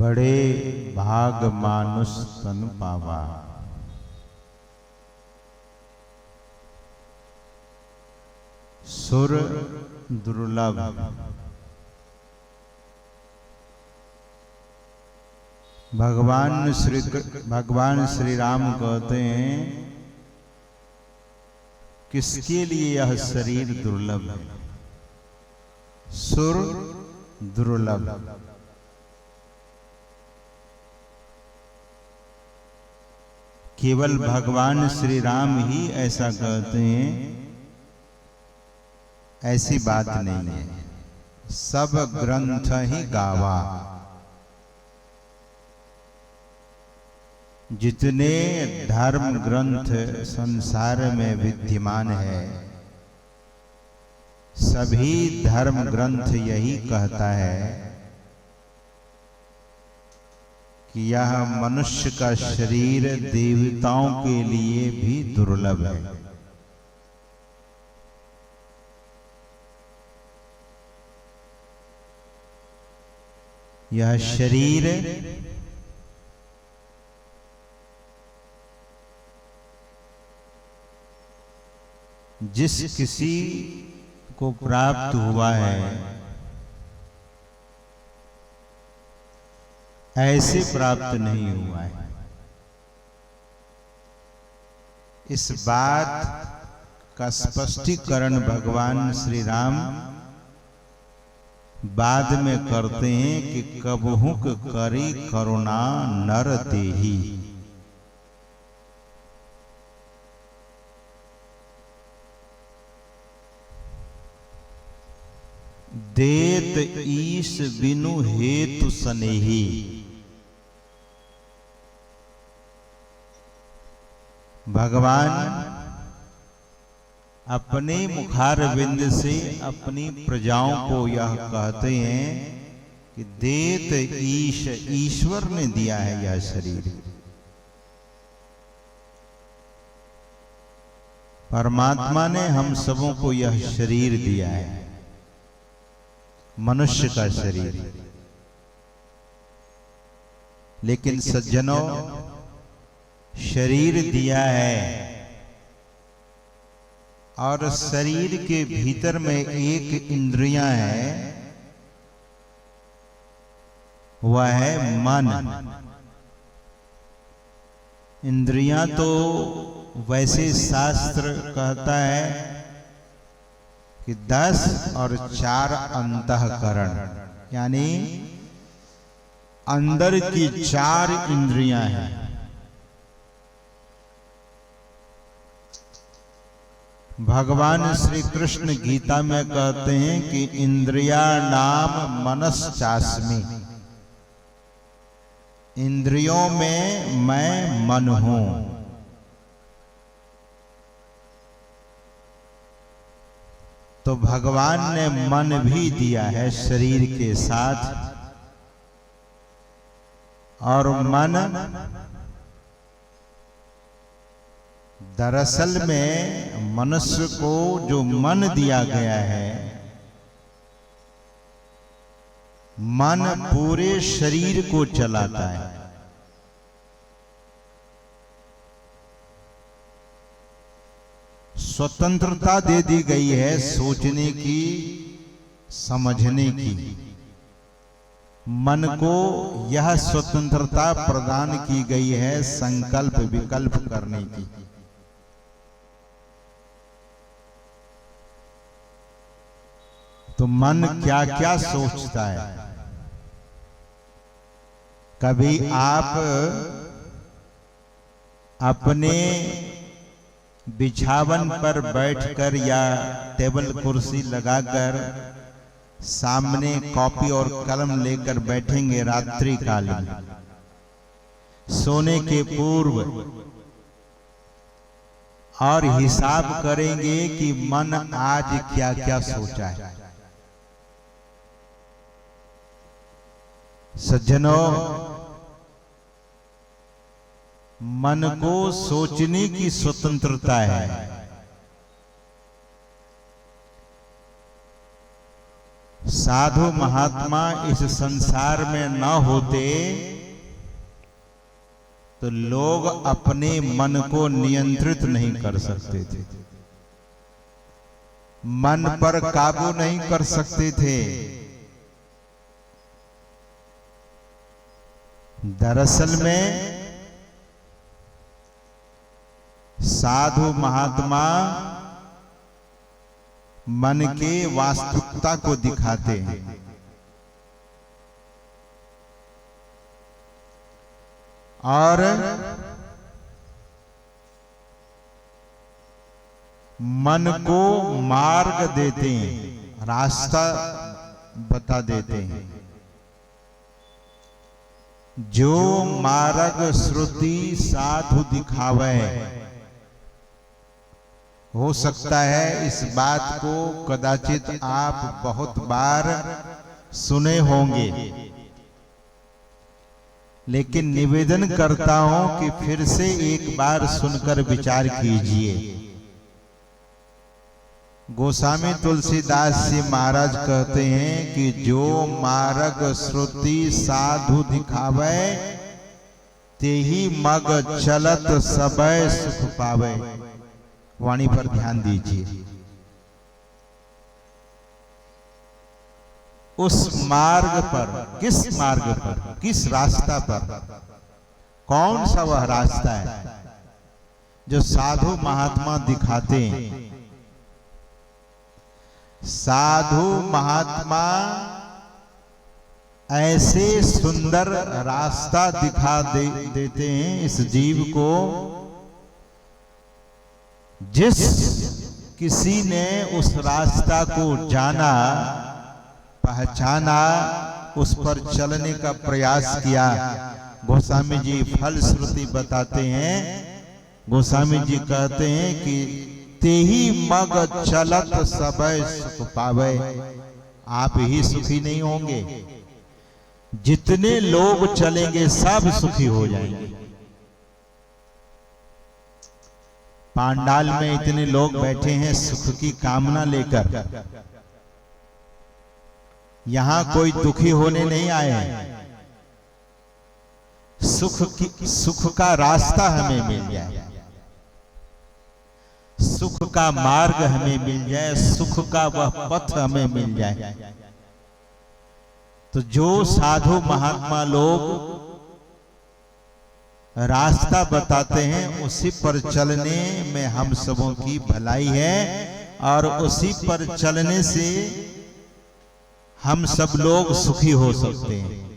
बड़े भाग मानुष तन पावा। सुर दुर्लभ। भगवान श्री राम कहते हैं किसके लिए यह शरीर दुर्लभ है? सुर दुर्लभ। केवल भगवान श्री राम ही ऐसा कहते हैं, ऐसी बात नहीं है। सब ग्रंथ ही गावा। जितने धर्म ग्रंथ संसार में विद्यमान है, सभी धर्म ग्रंथ यही कहता है कि यह मनुष्य का शरीर देवताओं के लिए भी दुर्लभ है। यह शरीर जिस किसी को प्राप्त हुआ है, ऐसे प्राप्त नहीं हुआ है। इस बात का स्पष्टीकरण भगवान श्री राम बाद में करते हैं कि कबहुक करी करुणा नर देही। देत ईश बिनु हेतु सनेही। भगवान अपने मुखारविंद से अपनी प्रजाओं को यह कहते हैं कि देत ईश, ईश्वर ने दिया है यह शरीर। परमात्मा ने हम सबों को यह शरीर दिया है, मनुष्य का शरीर। लेकिन सज्जनों, शरीर दिया है और शरीर के भीतर में एक इंद्रियां है, वह है मन। इंद्रियां तो वैसे शास्त्र कहता है कि 10 और 4 अंतःकरण, यानी अंदर की 4 इंद्रियां हैं। भगवान श्री कृष्ण गीता में कहते हैं कि इंद्रिया नाम मनश्चास्मि। इंद्रियों में मैं मन हूं। तो भगवान ने मन भी दिया है शरीर के साथ, और मन दरअसल में मनुष्य को जो मन दिया गया है, मन पूरे शरीर को चलाता है। स्वतंत्रता दे दी गई है सोचने की, समझने की। मन को यह स्वतंत्रता प्रदान की गई है संकल्प विकल्प करने की। तो मन क्या क्या सोचता है। कभी आप अपने बिछावन पर बैठकर या टेबल कुर्सी लगाकर सामने कॉपी और कलम लेकर बैठेंगे रात्रि कालीन, सोने के पूर्व, और हिसाब करेंगे कि मन आज क्या क्या सोचा है। सज्जनों, मन को सोचने की स्वतंत्रता है। साधु महात्मा इस संसार में न होते तो लोग अपने मन को नियंत्रित नहीं कर सकते थे, मन पर काबू नहीं कर सकते थे। दरअसल में साधु महात्मा मन के वास्तविकता को दिखाते हैं। और मन को मार्ग देते हैं, रास्ता बता देते हैं। जो मार्ग श्रुति साधु दिखावे, हो सकता है इस बात को कदाचित आप बहुत बार सुने होंगे, लेकिन निवेदन करता हूं कि फिर से एक बार सुनकर विचार कीजिए। गोस्वामी तुलसीदास जी महाराज कहते हैं कि जो मार्ग श्रुति साधु दिखावे, तेहि मग चलत सबय सुख पावे। वाणी पर ध्यान दीजिए। उस मार्ग पर, किस मार्ग पर, किस रास्ता पर, कौन सा वह रास्ता है जो साधु महात्मा दिखाते हैं? साधु महात्मा ऐसे सुंदर रास्ता दिखा देते हैं इस जीव को, जिस किसी ने उस रास्ता को जाना, पहचाना, उस पर चलने का प्रयास किया, गोस्वामी जी फलश्रुति बताते हैं। गोस्वामी जी कहते हैं कि तेहि मग चलत सबय सुख पावे। आप ही सुखी नहीं होंगे, जितने लोग चलेंगे सब सुखी हो जाएंगे। पांडाल में इतने लोग बैठे हैं सुख की कामना लेकर, यहां कोई दुखी होने नहीं आए हैं। सुख का रास्ता हमें मिल जाए, सुख का मार्ग हमें मिल जाए, सुख का वह पथ हमें मिल जाए। तो जो साधु महात्मा लोग रास्ता बताते हैं, उसी पर चलने में हम सबों की भलाई है, और उसी पर चलने से हम सब लोग सुखी हो सकते हैं।